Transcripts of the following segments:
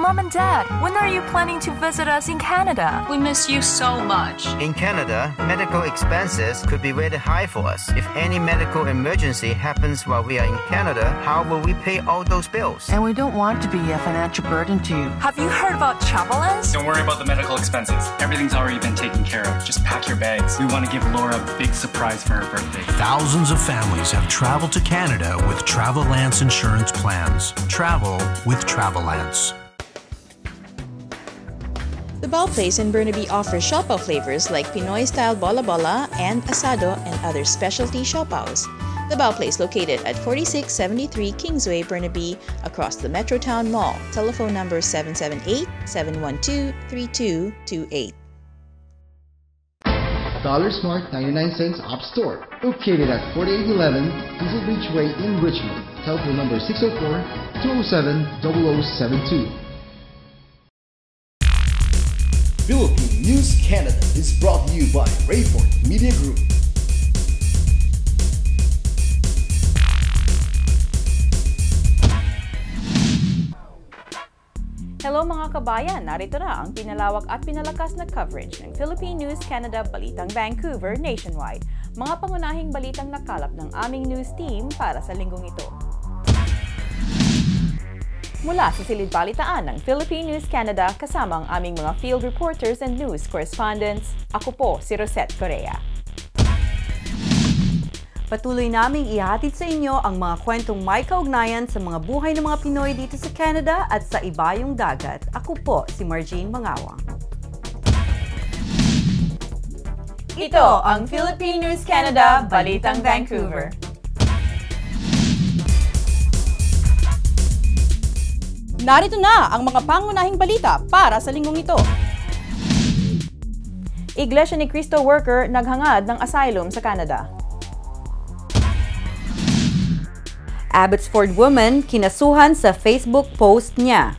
Mom and Dad, when are you planning to visit us in Canada? We miss you so much. In Canada, medical expenses could be really high for us. If any medical emergency happens while we are in Canada, how will we pay all those bills? And we don't want to be a financial burden to you. Have you heard about Travelance? Don't worry about the medical expenses. Everything's already been taken care of. Just pack your bags. We want to give Laura a big surprise for her birthday. Thousands of families have traveled to Canada with Travelance insurance plans. Travel with Travelance. The Bao Place in Burnaby offers siopaw flavors like Pinoy-style bola bola and asado and other specialty siopaws. The Bao Place located at 4673 Kingsway, Burnaby, across the Metrotown Mall. Telephone number 778-712-3228. Dollar Smart 99 cents App Store, located at 4811 Diesel Beach Way in Richmond. Telephone number 604-207-0072. Philippine News Canada is brought to you by Rayford Media Group. Hello mga kabayan, narito na ang pinalawak at pinalakas na coverage ng Philippine News Canada Balitang Vancouver nationwide. Mga pangunahing balitang nakalap ng aming news team para sa linggong ito. Mula sa silid balitaan ng Philippine News Canada kasama ang aming mga field reporters and news correspondents, ako po si Rosette Correa. Patuloy naming ihatid sa inyo ang mga kwentong may kaugnayan sa mga buhay ng mga Pinoy dito sa Canada at sa ibayong dagat. Ako po si Marjean Mangawang. Ito ang Philippine News Canada Balitang Vancouver. Narito na ang mga pangunahing balita para sa linggong ito. Iglesia ni Cristo worker naghangad ng asylum sa Canada. Abbotsford woman kinasuhan sa Facebook post niya.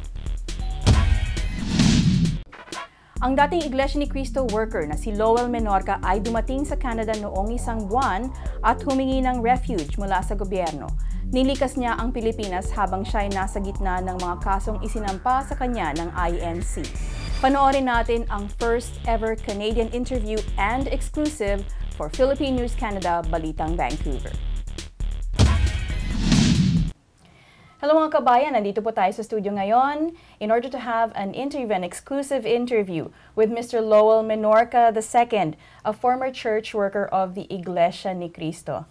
Ang dating Iglesia ni Cristo worker na si Lowell Menorca ay dumating sa Canada noong isang buwan at humingi ng refuge mula sa gobyerno. Nilikas niya ang Pilipinas habang siya ay nasa gitna ng mga kasong isinampa sa kanya ng INC. Panoorin natin ang first ever Canadian interview and exclusive for Philippine News Canada Balitang Vancouver. Hello mga kabayan, nandito po tayo sa studio ngayon in order to have an exclusive interview with Mr. Lowell Menorca II, a former church worker of the Iglesia ni Cristo.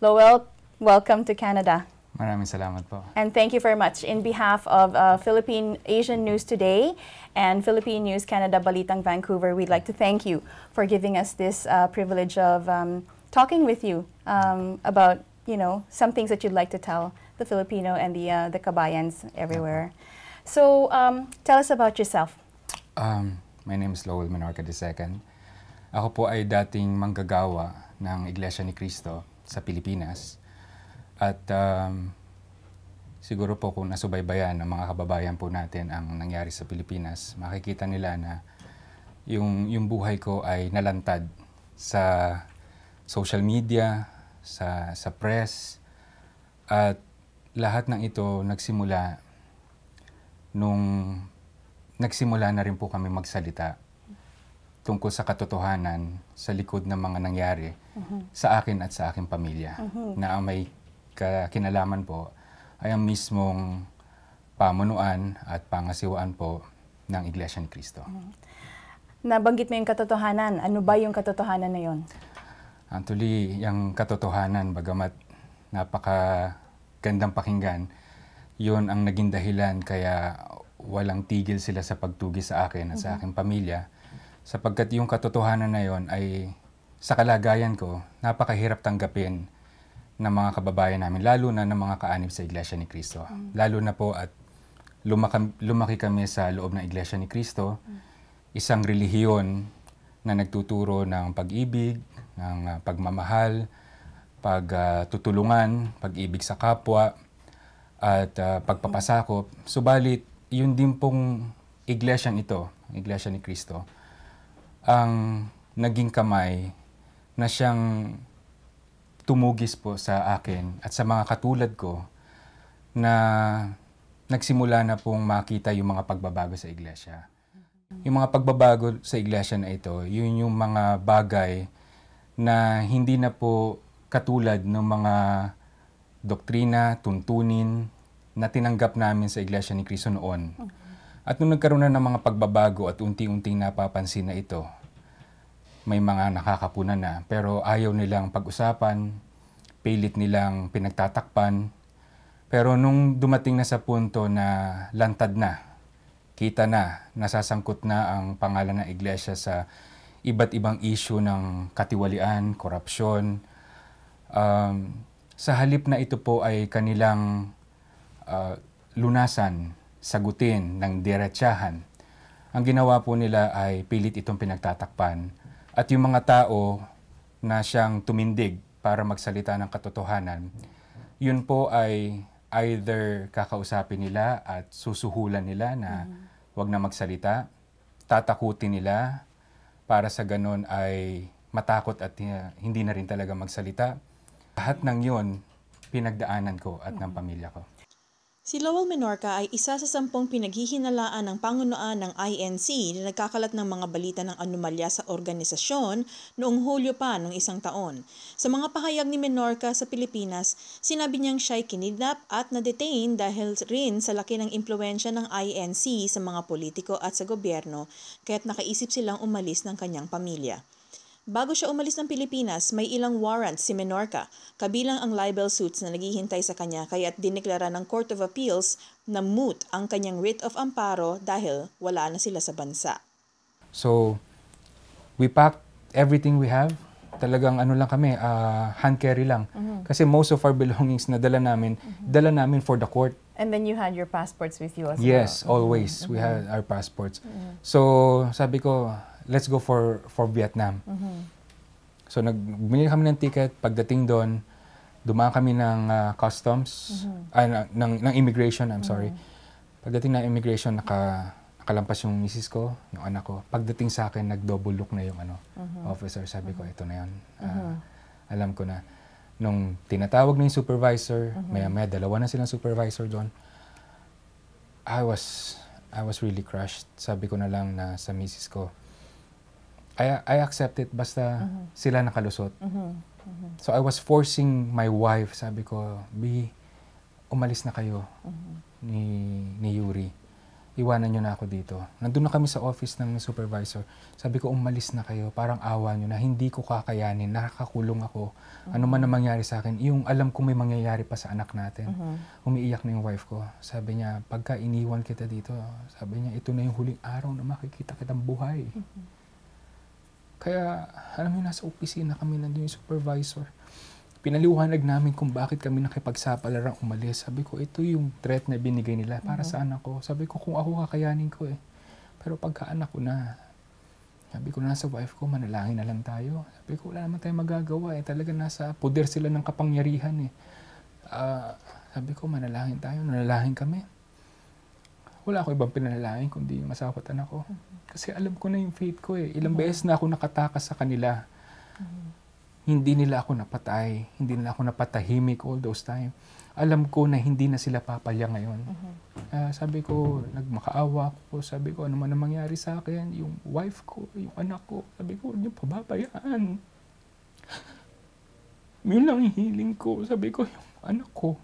Lowell, welcome to Canada. Maraming salamat po. And thank you very much. In behalf of Philippine Asian News Today and Philippine News Canada Balitang Vancouver, we'd like to thank you for giving us this privilege of talking with you about, some things that you'd like to tell the Filipino and the kabayans everywhere. So, tell us about yourself. My name is Lowell Menorca II. Ako po ay dating manggagawa ng Iglesia ni Cristo sa Pilipinas. At siguro po kung nasubaybayan ng mga kababayan po natin ang nangyari sa Pilipinas, makikita nila na yung buhay ko ay nalantad sa social media, sa press, at lahat ng ito nagsimula na rin po kami magsalita tungkol sa katotohanan sa likod ng mga nangyari sa akin at sa aking pamilya. Na ang may kinalaman po ay ang mismong pamunuan at pangasiwaan po ng Iglesia ni Cristo. Nabanggit mo yung katotohanan. Ano ba yung katotohanan na yun? Actually, yung katotohanan, bagamat napakagandang pakinggan, yun ang naging dahilan kaya walang tigil sila sa pagtugi sa akin at sa aking pamilya. Sapagkat yung katotohanan na yun ay sa kalagayan ko, napakahirap tanggapin ng mga kababayan namin, lalo na ng mga kaanib sa Iglesia ni Cristo. Lalo na po at lumaki kami sa loob ng Iglesia ni Cristo, isang relihiyon na nagtuturo ng pag-ibig, ng pagmamahal, pagtutulungan, pag-ibig sa kapwa, at pagpapasakop. Subalit, yun din pong iglesyang ito, Iglesia ni Cristo, ang naging kamay na siyang tumugis po sa akin at sa mga katulad ko na nagsimula na pong makita yung mga pagbabago sa iglesia. Yung mga pagbabago sa iglesia na ito, yun yung mga bagay na hindi na po katulad ng mga doktrina, tuntunin na tinanggap namin sa iglesia ni Cristo noon. At nung nagkaroon na ng mga pagbabago at unti-unting napapansin na ito, may mga nakakapunan na, pero ayaw nilang pag-usapan, pilit nilang pinagtatakpan. Pero nung dumating na sa punto na lantad na, kita na, nasasangkot na ang pangalan ng iglesia sa iba't ibang issue ng katiwalian, korupsyon. Sa halip na ito po ay kanilang lunasan, sagutin ng diretsahan. Ang ginawa po nila ay pilit itong pinagtatakpan. At yung mga tao na siyang tumindig para magsalita ng katotohanan, yun po ay either kakausapin nila at susuhulan nila na wag na magsalita, tatakutin nila para sa ganon ay matakot at hindi na rin talaga magsalita. Lahat ng yun, pinagdaanan ko at ng pamilya ko. Si Lowell Menorca ay isa sa 10 pinaghihinalaan ng pangunuan ng INC na nagkakalat ng mga balita ng anomalya sa organisasyon noong Hulyo pa ng isang taon. Sa mga pahayag ni Menorca sa Pilipinas, sinabi niyang siya'y kinidnap at na-detain dahil rin sa laki ng impluensya ng INC sa mga politiko at sa gobyerno, kaya't nakaisip silang umalis ng kanyang pamilya. Bago siya umalis ng Pilipinas, may ilang warrants si Menorca, kabilang ang libel suits na naghihintay sa kanya kaya't dineklara ng Court of Appeals na moot ang kanyang writ of amparo dahil wala na sila sa bansa. So, we packed everything we have. Talagang ano lang kami, hand carry lang. Kasi most of our belongings na dala namin for the court. And then you had your passports with you as well? Yes, always. We had our passports. So, sabi ko, let's go for Vietnam. So, bumili kami ng ticket. Pagdating doon, dumaan kami ng customs, ng immigration, I'm sorry. Pagdating ng immigration, nakalampas yung misis ko, yung anak ko. Pagdating sa akin, nag-double look na yung officer. Sabi ko, ito na yun. Alam ko na. Nung tinatawag na yung supervisor, maya-maya, dalawa na silang supervisor doon. I was really crushed. Sabi ko na lang na sa misis ko, I accept it basta sila nakalusot. So I was forcing my wife, sabi ko, B, umalis na kayo ni Yuri. Iwanan nyo na ako dito. Nandun na kami sa office ng supervisor. Sabi ko, umalis na kayo. Parang awa nyo na hindi ko kakayanin. Nakakakulong ako. Ano man na mangyari sa akin, yung alam kong may mangyayari pa sa anak natin. Umiiyak na yung wife ko. Sabi niya, pagka iniwan kita dito, sabi niya, ito na yung huling araw na makikita kitang buhay. Kaya, alam mo, nasa opisina kami, nandun yung supervisor. Pinaliwanag namin kung bakit kami nakipagsapalaran umalis. Sabi ko, ito yung threat na binigay nila para sa anak ko. Sabi ko, kung ako kakayanin ko eh. Pero pagka anak ko na, sabi ko, nasa wife ko, manalangin na lang tayo. Sabi ko, wala naman tayong magagawa eh. Talaga nasa poder sila ng kapangyarihan eh. Sabi ko, manalangin tayo. Nanalangin kami. Wala ako ibang pinanalangin kundi yung asawa at anak ko. Kasi alam ko na yung faith ko eh. Ilang beses na ako nakatakas sa kanila. Hindi nila ako napatay. Hindi nila ako napatahimik all those time. Alam ko na hindi na sila papalya ngayon. Sabi ko, nagmakaawa ako. Sabi ko, ano man ang mangyari sa akin, yung wife ko, yung anak ko. Sabi ko, huwag niyo pababayaan. Yun lang yung hiling ko. Sabi ko, yung anak ko.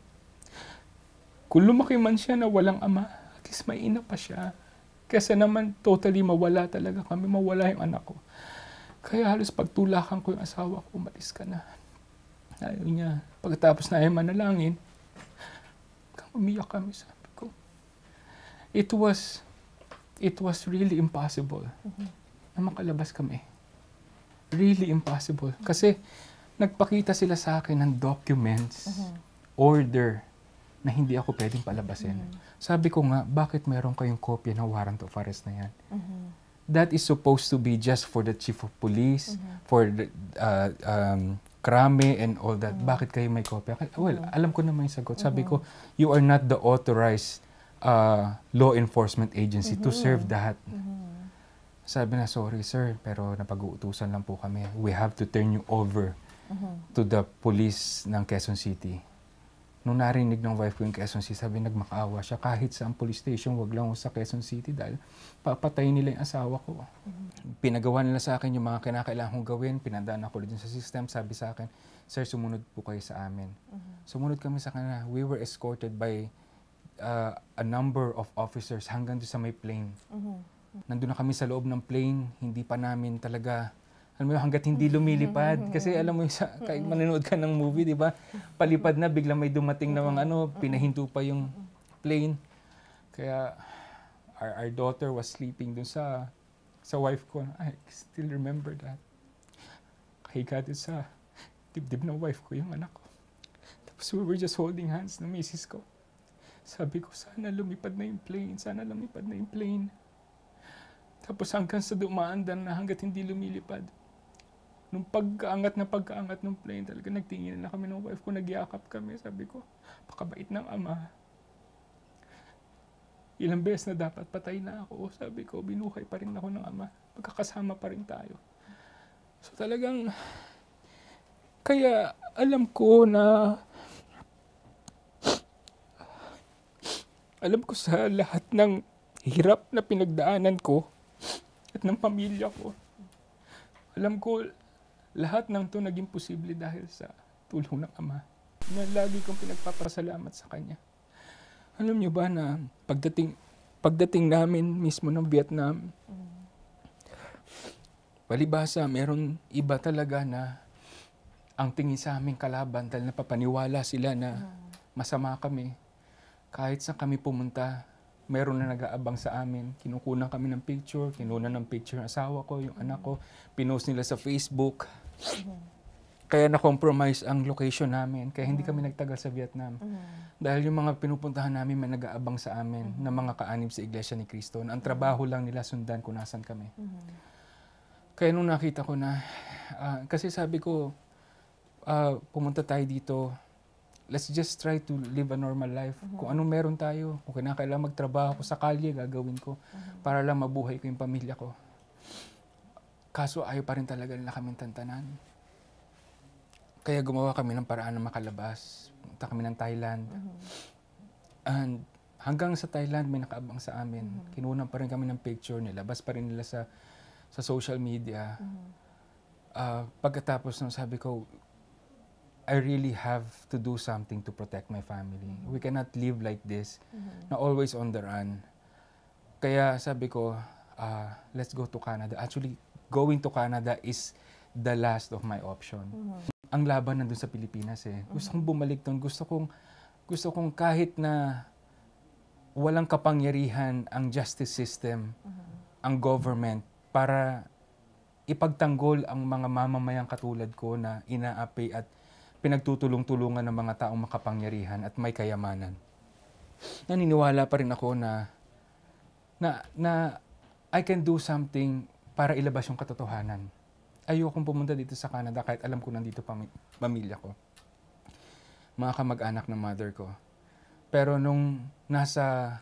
Kung lumaki man siya na walang ama, at least may ina pa siya. Kasi naman, totally mawala talaga kami. Mawala yung anak ko. Kaya halos pagtulakan ko yung asawa ko, umalis ka na. Ayaw niya. Pagkatapos na ay manalangin, umiyak kami, sabi ko. It was really impossible na makalabas kami. Really impossible. Kasi nagpakita sila sa akin ng documents, order, na hindi ako pwedeng palabasin. Sabi ko nga, bakit meron kayong kopya ng warrant of arrest na yan? That is supposed to be just for the chief of police, for the krame and all that. Bakit kayo may kopya? Well, alam ko naman yung sagot. Sabi ko, you are not the authorized law enforcement agency to serve that. Sabi na, sorry sir, pero napag-uutusan lang po kami. We have to turn you over to the police ng Quezon City. nung narinig ng wife ko yung Quezon City, sabi nagmakaawa siya kahit sa police station, wag lang sa Quezon City dahil papatayin nila yung asawa ko. Pinagawa nila sa akin yung mga kinakailangan kong gawin, pinadaan ako din sa system, sabi sa akin, sir, sumunod po kayo sa amin. Sumunod kami sa kanila. We were escorted by a number of officers hanggang doon sa may plane. Nandun na kami sa loob ng plane, hindi pa namin talaga alam mo hangga't hindi lumilipad. Kasi alam mo, kahit manonood ka ng movie, di ba? Palipad na, biglang may dumating na mga pinahinto pa yung plane. Kaya our daughter was sleeping dun sa wife ko. I still remember that. Kahiga dun sa dibdib ng wife ko yung anak ko. Tapos we were just holding hands ng misis ko. Sabi ko, sana lumipad na yung plane. Sana lumipad na yung plane. Tapos hanggang sa dumaandan na hangga't hindi lumilipad. Nung pagkaangat ng plane, talaga nagtingin na kami ng wife ko, nagyakap kami. Sabi ko, pakabait ng ama. Ilang beses na dapat patay na ako. Sabi ko, binuhay pa rin ako ng ama. Magkakasama pa rin tayo. So talagang, kaya alam ko sa lahat ng hirap na pinagdaanan ko at ng pamilya ko. Alam ko, lahat ng to naging posible dahil sa tulong ng Ama. Na lagi kong pinagpapasalamat sa Kanya. Alam niyo ba na pagdating namin mismo ng Vietnam, palibhasa, meron iba talaga na ang tingin sa aming kalaban dahil napapaniwala sila na masama kami. Kahit saan kami pumunta, meron na nag-aabang sa amin. Kinukunan kami ng picture, kinunan ng picture ng asawa ko, yung anak ko. Pinost nila sa Facebook. Kaya na-compromise ang location namin. Kaya hindi kami nagtagal sa Vietnam. Dahil yung mga pinupuntahan namin may nag-aabang sa amin na mga kaanib sa Iglesia ni Cristo. Ang trabaho lang nila sundan kung nasan kami. Kaya nung nakita ko na, kasi sabi ko, pumunta tayo dito, let's just try to live a normal life. Kung anong meron tayo, kung kailangan magtrabaho ko sa kalye, gagawin ko para lang mabuhay ko yung pamilya ko. Kaso ayaw pa rin talaga nila kaming tantanan. Kaya gumawa kami ng paraan na makalabas. Punta kami ng Thailand. And hanggang sa Thailand may nakaabang sa amin. Kinunan pa rin kami ng picture, nilabas pa rin nila sa social media. Pagkatapos nung sabi ko, I really have to do something to protect my family. We cannot live like this, na always on the run. Kaya sabi ko, let's go to Canada. Actually, going to Canada is the last of my option. Ang laban nandun sa Pilipinas eh. Gusto kong bumalik doon. Gusto kong kahit na walang kapangyarihan ang justice system, ang government, para ipagtanggol ang mga mamamayang katulad ko na inaapi at pinagtutulong-tulungan ng mga taong makapangyarihan at may kayamanan. Naniniwala pa rin ako na I can do something para ilabas yung katotohanan. Ayokong pumunta dito sa Canada kahit alam ko nandito pamilya ko. Mga kamag-anak ng mother ko. Pero nung nasa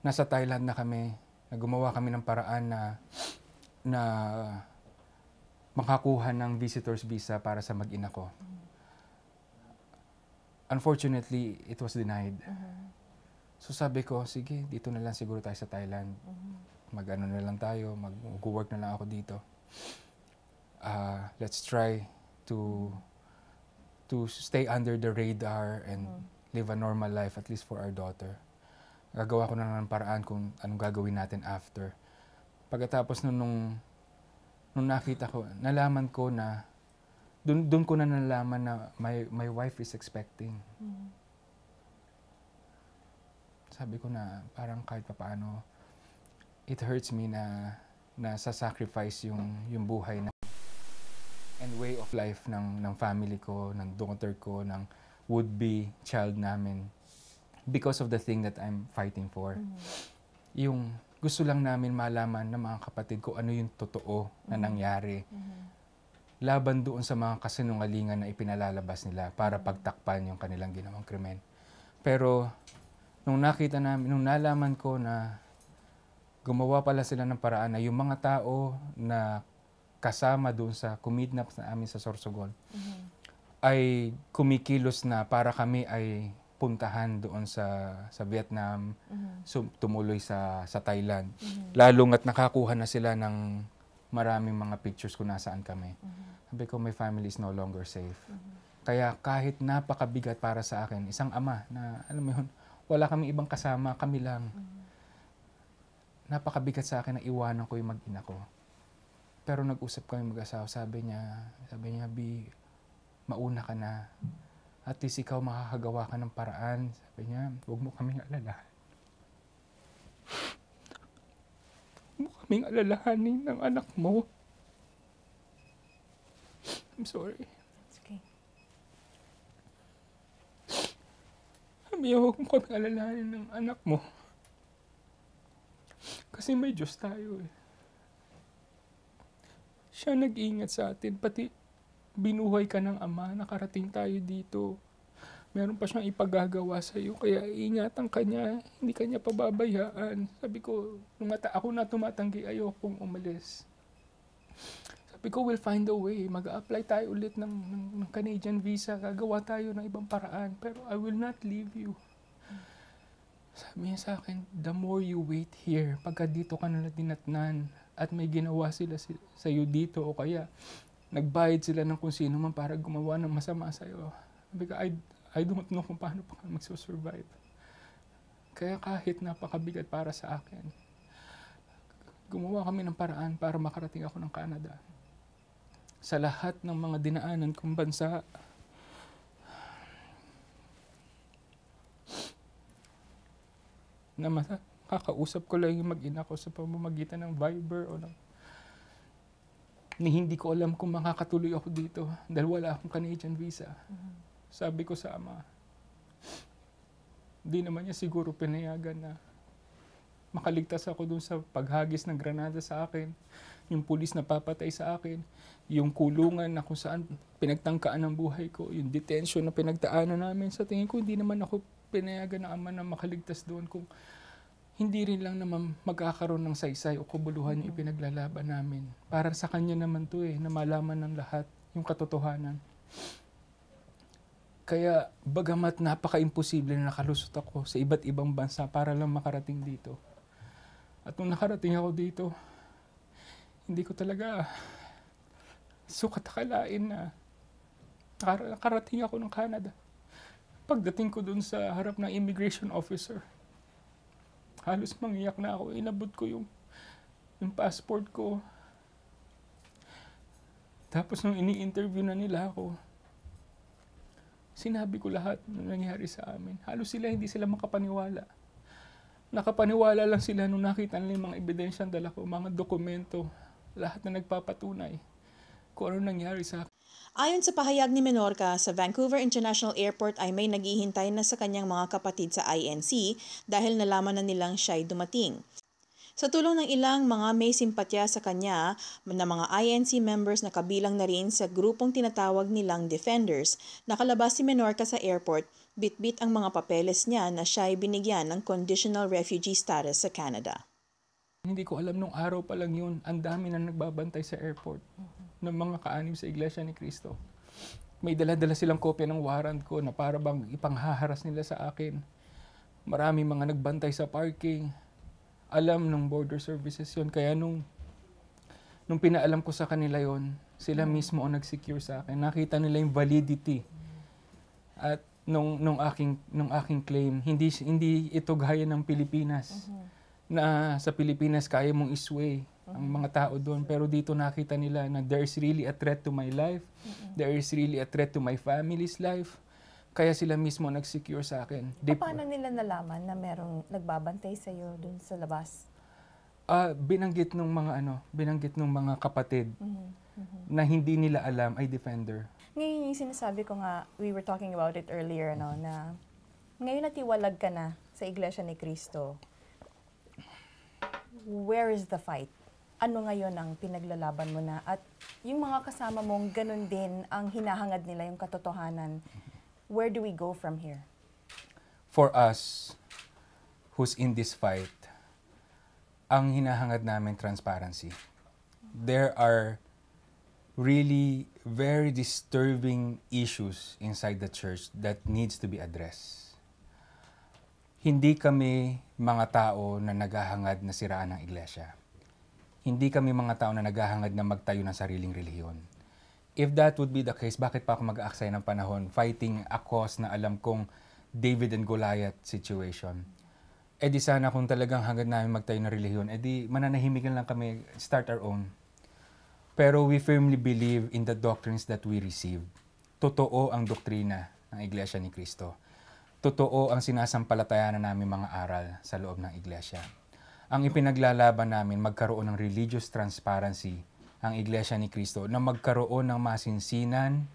Thailand na kami, gumawa kami ng paraan na makakuha ng visitor's visa para sa mag-ina ko. Unfortunately, it was denied. So sabi ko, sige, dito na lang siguro tayo sa Thailand. Mag-ano na lang tayo, mag-work na lang ako dito. Let's try to stay under the radar and live a normal life, at least for our daughter. Gagawa ko na lang ng paraan kung anong gagawin natin after. Pagkatapos nung nakita ko, nalaman ko na, doon ko na nalaman na my wife is expecting. Sabi ko na parang kahit paano, it hurts me na sa-sacrifice yung buhay na and way of life ng family ko, ng daughter ko, ng would-be child namin because of the thing that I'm fighting for. Yung gusto lang namin malaman ng mga kapatid ko ano yung totoo na nangyari. Laban doon sa mga kasinungalingan na ipinalalabas nila para pagtakpan yung kanilang ginawang krimen. Pero nung nakita namin, nung nalaman ko na gumawa pala sila ng paraan na yung mga tao na kasama doon sa kumidnap sa amin sa Sorsogon, ay kumikilos na para kami ay puntahan doon sa Vietnam, tumuloy sa Thailand. Lalo nga't nakakuha na sila ng maraming mga pictures kung nasaan kami. Sabi ko, my family is no longer safe. Kaya kahit napakabigat para sa akin, isang ama na, alam mo yun, wala kami ibang kasama, kami lang. Napakabigat sa akin na iwanan ko yung mag-ina ko. Pero nag-usap kami mag-asawa, sabi niya, B, mauna ka na. At least ikaw makakagawa ka ng paraan. Sabi niya, huwag mo kaming alalahan. Huwag mo kaming alalahanin ng anak mo. I'm sorry. It's okay. Sabi niya, huwag mo kaming alalahanin ng anak mo. Kasi may Diyos tayo eh. Siya nag-iingat sa atin, pati binuhay ka ng Ama, nakarating tayo dito. Meron pa siyang ipagagawa sa iyo, kaya ingatan ka niya, hindi ka niya pababayaan. Sabi ko, ako na tumatanggi, ayokong umalis. Sabi ko, we'll find a way. Mag-a-apply tayo ulit ng Canadian visa, gagawa tayo ng ibang paraan, pero I will not leave you. Sabi niya sa akin, the more you wait here, pagka dito ka na dinatnan, at may ginawa sila sa iyo dito, o kaya nagbayad sila ng kung sino man para gumawa ng masama sa'yo. Because I don't know kung paano pa magsusurvive. Kaya kahit napakabigat para sa akin, gumawa kami ng paraan para makarating ako ng Canada. Sa lahat ng mga dinaanan kong bansa, na kakausap ko lang yung mag-ina ko sa pamamagitan ng Viber o ng hindi ko alam kung makakatuloy ako dito dahil wala akong Canadian visa. Sabi ko sa Ama, di naman niya siguro pinayagan na makaligtas ako dun sa paghagis ng granada sa akin, yung pulis na papatay sa akin, yung kulungan na kung saan pinagtangkaan ng buhay ko, yung detention na pinagdaanan namin. Sa tingin ko, hindi naman ako pinayagan ng Ama na makaligtas doon kung hindi rin lang naman magkakaroon ng saysay o kubuluhan yung ipinaglalaban namin. Para sa Kanya naman to na malaman ng lahat yung katotohanan. Kaya bagamat napaka-imposible na nakalusot ako sa iba't ibang bansa para lang makarating dito. At nung nakarating ako dito, hindi ko talaga sukat akalain na nakarating ako ng Canada. Pagdating ko dun sa harap ng immigration officer, halos mangiyak na ako. Inabot ko yung passport ko. Tapos nung ini-interview na nila ako, sinabi ko lahat ng nangyari sa amin. Halos hindi sila makapaniwala. Nakapaniwala lang sila nung nakita nila yung mga ebidensyang dala ko, mga dokumento, lahat na nagpapatunay kung ano nangyari sa akin. Ayon sa pahayag ni Menorca, sa Vancouver International Airport ay may naghihintay na sa kanyang mga kapatid sa INC dahil nalaman na nilang siya'y dumating. Sa tulong ng ilang mga may simpatya sa kanya na mga INC members na kabilang na rin sa grupong tinatawag nilang Defenders, nakalabas si Menorca sa airport, bit-bit ang mga papeles niya na siya'y binigyan ng conditional refugee status sa Canada. Hindi ko alam nung araw pa lang yun, ang dami na nagbabantay sa airport ng mga kaanib sa Iglesia ni Cristo. May dala-dala silang kopya ng warrant ko na para bang ipanghaharas nila sa akin. Marami mga nagbantay sa parking. Alam ng border services yun. Kaya nung pinaalam ko sa kanila yon, sila mismo ang nag-secure sa akin. Nakita nila yung validity. At nung aking claim, hindi ito gaya ng Pilipinas. Na sa Pilipinas kaya mong isway ang mga tao doon. Pero dito nakita nila na there's really a threat to my life. There is really a threat to my family's life. Kaya sila mismo nag-secure sa akin. Paano nila nalaman na merong nagbabantay sa iyo doon sa labas? Binanggit ng mga kapatid na hindi nila alam ay defender. Ngayon yung sinasabi ko nga, we were talking about it earlier, na ngayon natiwalag ka na sa Iglesia ni Cristo. Where is the fight? Ano ngayon ang pinaglalaban mo na? At yung mga kasama mong ganun din ang hinahangad nila yung katotohanan. Where do we go from here? For us, who's in this fight, ang hinahangad namin transparency. There are really very disturbing issues inside the church that needs to be addressed. Hindi kami mga tao na naghahangad na siraan ng iglesia. Hindi kami mga tao na naghahangad na magtayo ng sariling relihiyon. If that would be the case, bakit pa ako mag-aaksaya ng panahon fighting a cause na alam kong David and Goliath situation? Eh di sana kung talagang hangad namin magtayo ng relihiyon, eh di mananahimikan lang kami, start our own. Pero we firmly believe in the doctrines that we receive. Totoo ang doktrina ng Iglesia ni Cristo. Totoo ang sinasampalatayanan namin mga aral sa loob ng Iglesia. Ang ipinaglalaban namin, magkaroon ng religious transparency ang Iglesia ni Cristo, na magkaroon ng masinsinan,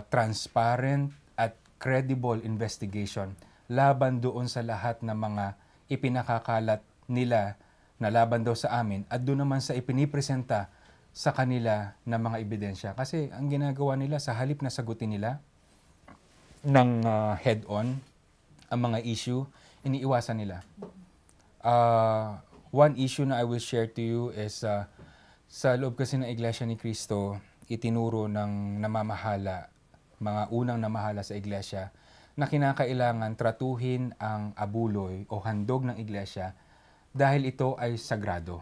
transparent at credible investigation laban doon sa lahat ng mga ipinakakalat nila na laban daw sa amin at doon naman sa ipinipresenta sa kanila na mga ebidensya. Kasi ang ginagawa nila, sa halip na sagutin nila ng head-on ang mga issue, iniiwasan nila. One issue na I will share to you is sa loob kasi ng Iglesia ni Cristo, itinuro ng namamahala, mga unang namahala sa Iglesia, na kinakailangan tratuhin ang abuloy o handog ng Iglesia dahil ito ay sagrado.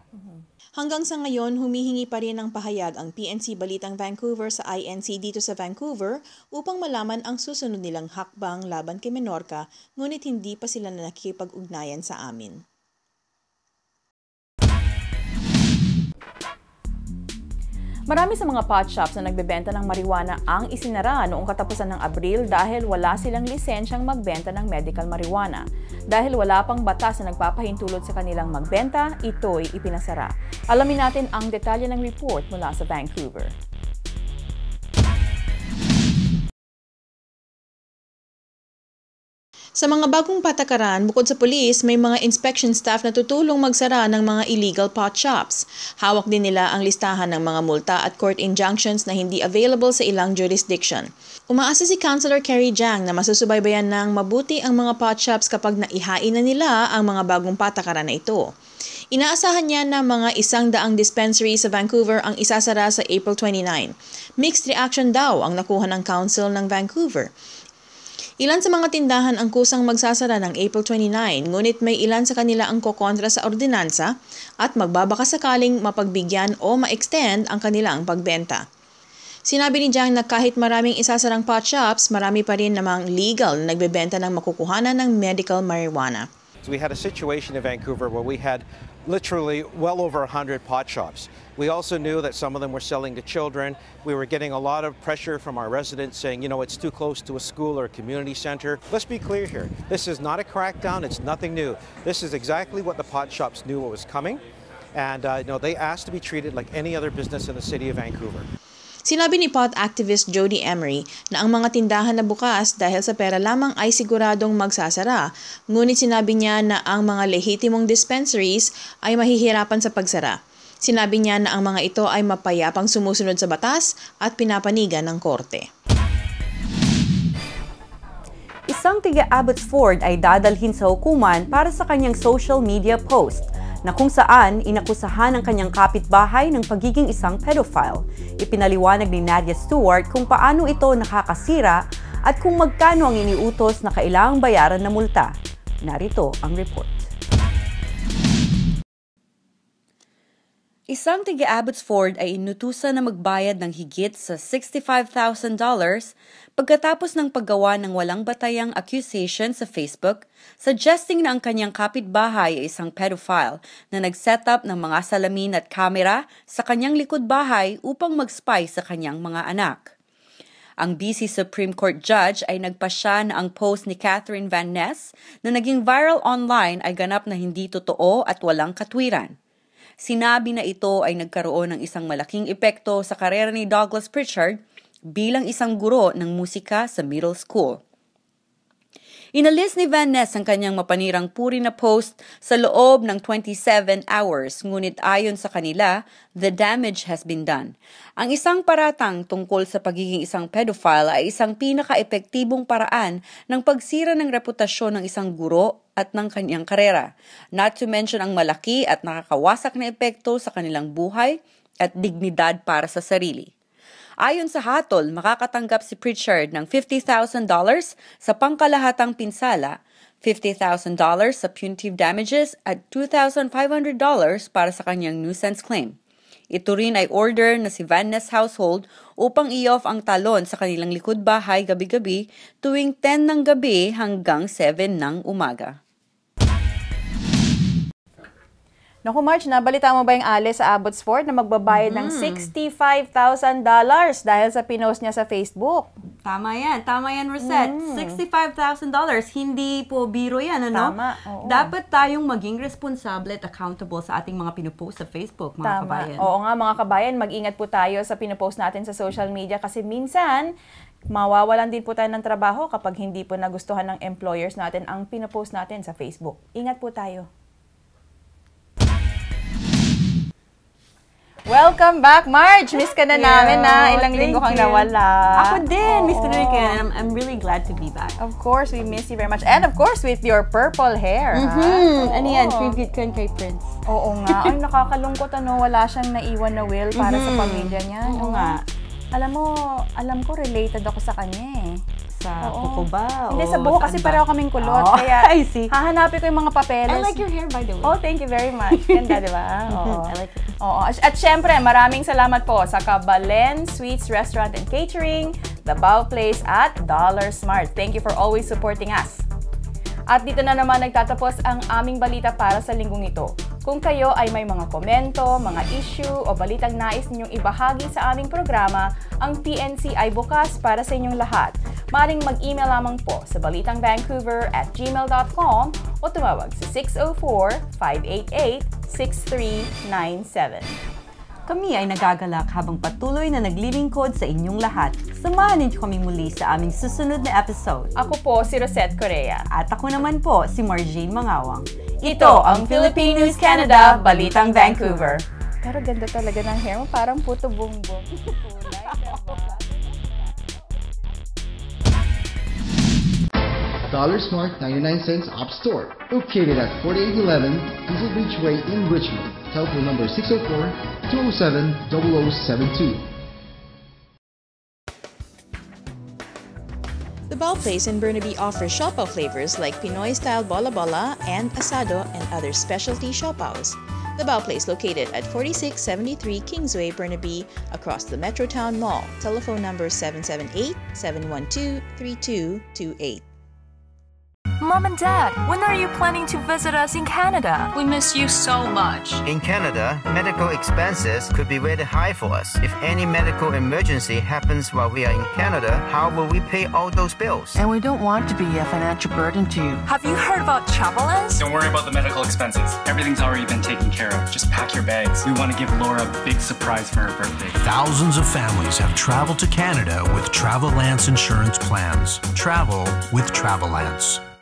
Hanggang sa ngayon, humihingi pa rin ng pahayag ang PNC Balitang Vancouver sa INC dito sa Vancouver upang malaman ang susunod nilang hakbang laban kay Menorca, ngunit hindi pa sila na nakikipag-ugnayan sa amin. Marami sa mga pot shops na nagbebenta ng marijuana ang isinara noong katapusan ng Abril dahil wala silang lisensyang magbenta ng medical marijuana. Dahil wala pang batas na nagpapahintulot sa kanilang magbenta, ito'y ipinasara. Alamin natin ang detalye ng report mula sa Vancouver. Sa mga bagong patakaran, bukod sa pulis, may mga inspection staff na tutulong magsara ng mga illegal pot shops. Hawak din nila ang listahan ng mga multa at court injunctions na hindi available sa ilang jurisdiction. Umaasa si Councilor Carrie Jiang na masusubaybayan ng mabuti ang mga pot shops kapag naihain na nila ang mga bagong patakaran na ito. Inaasahan niya na mga 100 dispensary sa Vancouver ang isasara sa April 29. Mixed reaction daw ang nakuha ng Council ng Vancouver. Ilan sa mga tindahan ang kusang magsasara ng April 29, ngunit may ilan sa kanila ang kokontra sa ordinansa at magbabaka sakaling mapagbigyan o ma-extend ang kanilang pagbenta. Sinabi ni Jiang na kahit maraming isasarang pot shops, marami pa rin namang legal na nagbebenta ng makukuhanan ng medical marijuana. We had a situation in Vancouver where we had literally well over 100 pot shops. We also knew that some of them were selling to children. We were getting a lot of pressure from our residents saying, you know, it's too close to a school or a community center. Let's be clear here. This is not a crackdown. It's nothing new. This is exactly what the pot shops knew what was coming. And they asked to be treated like any other business in the city of Vancouver. Sinabi ni pot activist Jody Emery na ang mga tindahan na bukas dahil sa pera lamang ay siguradong magsasara, ngunit sinabi niya na ang mga lehitimong dispensaries ay mahihirapan sa pagsara. Sinabi niya na ang mga ito ay mapayapang sumusunod sa batas at pinapanigan ng korte. Isang tiga Abbotsford ay dadalhin sa hukuman para sa kanyang social media post na kung saan inakusahan ang kanyang kapitbahay ng pagiging isang pedophile. Ipinaliwanag ni Nadia Stewart kung paano ito nakakasira at kung magkano ang iniutos na kailangang bayaran na multa. Narito ang report. Isang tiga Abbotsford ay inutusan na magbayad ng higit sa $65,000 pagkatapos ng paggawa ng walang batayang accusation sa Facebook, suggesting na ang kanyang kapitbahay ay isang pedophile na nag-set up ng mga salamin at kamera sa kanyang likod bahay upang mag-spy sa kanyang mga anak. Ang BC Supreme Court Judge ay nagpasya na ang post ni Catherine Van Ness na naging viral online ay ganap na hindi totoo at walang katwiran. Sinabi na ito ay nagkaroon ng isang malaking epekto sa karera ni Douglas Pritchard bilang isang guro ng musika sa middle school. Inalis ni Van Ness ang kanyang mapanirang puri na post sa loob ng 27 hours, ngunit ayon sa kanila, the damage has been done. Ang isang paratang tungkol sa pagiging isang pedophile ay isang pinaka-epektibong paraan ng pagsira ng reputasyon ng isang guro at ng kanyang karera, not to mention ang malaki at nakakawasak na epekto sa kanilang buhay at dignidad para sa sarili. Ayon sa hatol, makakatanggap si Pritchard ng $50,000 sa pangkalahatang pinsala, $50,000 sa punitive damages at $2,500 para sa kanyang nuisance claim. Ito rin ay order na si Van Ness household upang i-off ang talon sa kanilang likod bahay gabi-gabi tuwing 10 ng gabi hanggang 7 ng umaga. Naku, Marge, nabalita mo ba yung Alice sa Abbotsford na magbabayad ng $65,000 dahil sa pinost niya sa Facebook? Tama yan, Rosette. $65,000. Hindi po biro yan, ano? Tama, oo. Dapat tayong maging responsable at accountable sa ating mga pinupost sa Facebook, mga kabayan. Oo nga, mga kabayan, mag-ingat po tayo sa pinupost natin sa social media kasi minsan, mawawalan din po tayo ng trabaho kapag hindi po nagustuhan ng employers natin ang pinupost natin sa Facebook. Ingat po tayo. Welcome back, Marge! Miss ka na namin na ilang linggo kang nawala. Ako din, Miss ka and I'm really glad to be back. Of course, we miss you very much. And of course, with your purple hair. Ano yan? Tribute ko kay Prince. Oo nga. Ay, nakakalungkot wala siyang naiwan na will para sa pamilya niya. Oo nga. Alam ko, related ako sa kanya eh. Sa kuko ba? Hindi, sa buhok kasi pareho kaming kulot. Kaya I see. hahanapin ko yung mga papeles. I like your hair, by the way. Oh, thank you very much. Ganda, di ba? Oo. I like it. Oo. At syempre, maraming salamat po sa Kabalen Sweets Restaurant and Catering, The Bao Place at Dollar Smart. Thank you for always supporting us. At dito na naman nagtatapos ang aming balita para sa linggong ito. Kung kayo ay may mga komento, mga issue o balitang nais ninyong ibahagi sa aming programa, ang PNC ay bukas para sa inyong lahat. Maaaring mag-email lamang po sa balitangvancouver@gmail.com o tumawag sa 604-588-6397. Kami ay nagagalak habang patuloy na naglilingkod sa inyong lahat. Samahan niyo kami muli sa aming susunod na episode. Ako po si Rosette Correa. At ako naman po si Marjane Mangawang. Ito ang Philippine News Canada, Balitang Vancouver. Pero ganda talaga ng hair mo, parang puto bumbong. Dollar Smart 99 cents Op Store, located at 4811 Diesel Beach Way in Richmond. Telephone number 604-207-0072. The Bao Place in Burnaby offers siopaw flavors like Pinoy-style bola bola and asado and other specialty siopaws. The Bao Place located at 4673 Kingsway, Burnaby, across the Metrotown Mall. Telephone number 778-712-3228. Mom and Dad, when are you planning to visit us in Canada? We miss you so much. In Canada, medical expenses could be really high for us. If any medical emergency happens while we are in Canada, how will we pay all those bills? And we don't want to be a financial burden to you. Have you heard about Travelance? Don't worry about the medical expenses. Everything's already been taken care of. Just pack your bags. We want to give Laura a big surprise for her birthday. Thousands of families have traveled to Canada with Travel Lance insurance plans. Travel with Travel Lance.